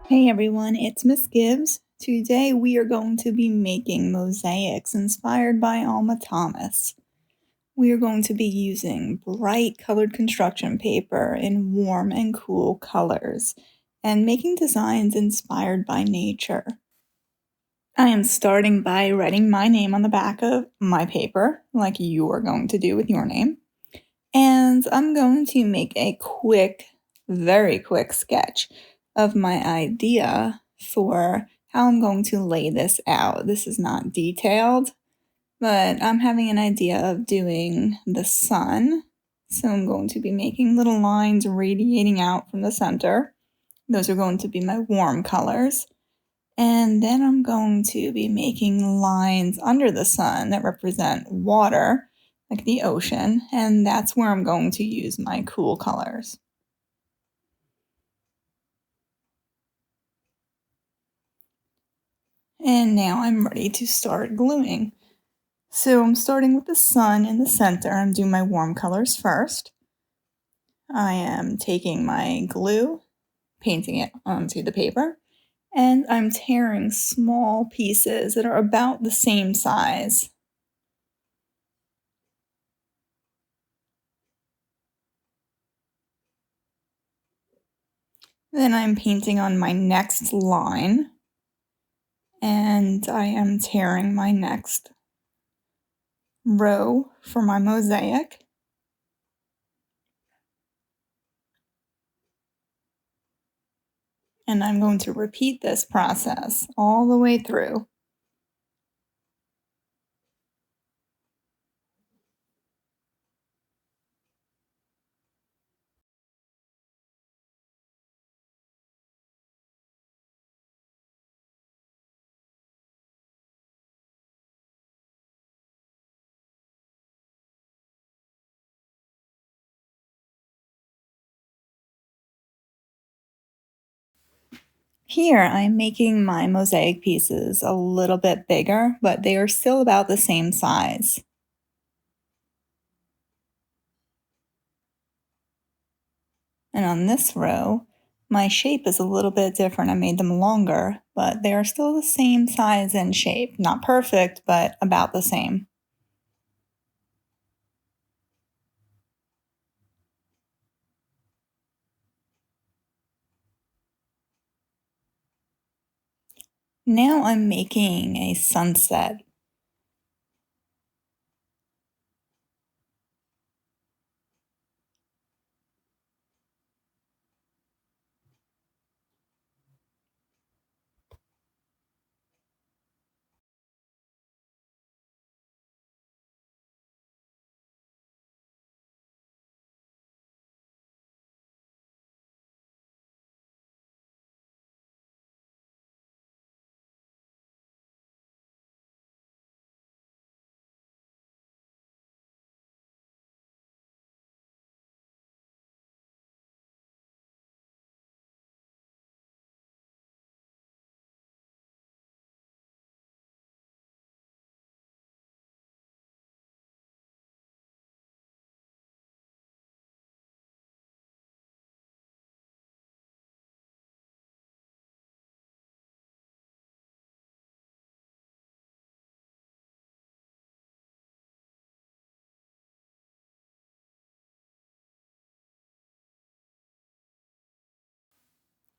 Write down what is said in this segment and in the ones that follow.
Hey everyone, it's Miss Gibbs. Today we are going to be making mosaics inspired by Alma Thomas. We are going to be using bright colored construction paper in warm and cool colors and making designs inspired by nature. I am starting by writing my name on the back of my paper, like you are going to do with your name. And I'm going to make a very quick sketch of my idea for how I'm going to lay this out. This is not detailed, but I'm having an idea of doing the sun. So I'm going to be making little lines radiating out from the center. Those are going to be my warm colors. And then I'm going to be making lines under the sun that represent water, like the ocean, and that's where I'm going to use my cool colors. And now I'm ready to start gluing. So I'm starting with the sun in the center and do my warm colors first. I am taking my glue, painting it onto the paper, and I'm tearing small pieces that are about the same size. Then I'm painting on my next line, and I am tearing my next row for my mosaic. And I'm going to repeat this process all the way through. Here I'm making my mosaic pieces a little bit bigger, but they are still about the same size. And on this row, my shape is a little bit different. I made them longer, but they are still the same size and shape. Not perfect, but about the same. Now I'm making a sunset.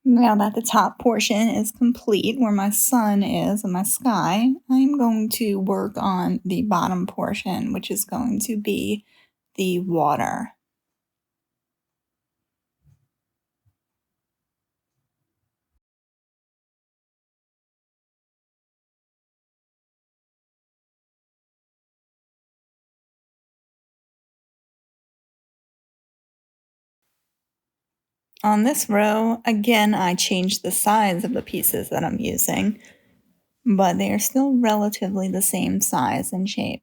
Now that the top portion is complete, where my sun is and my sky, I'm going to work on the bottom portion, which is going to be the water. On this row, again, I changed the size of the pieces that I'm using, but they are still relatively the same size and shape.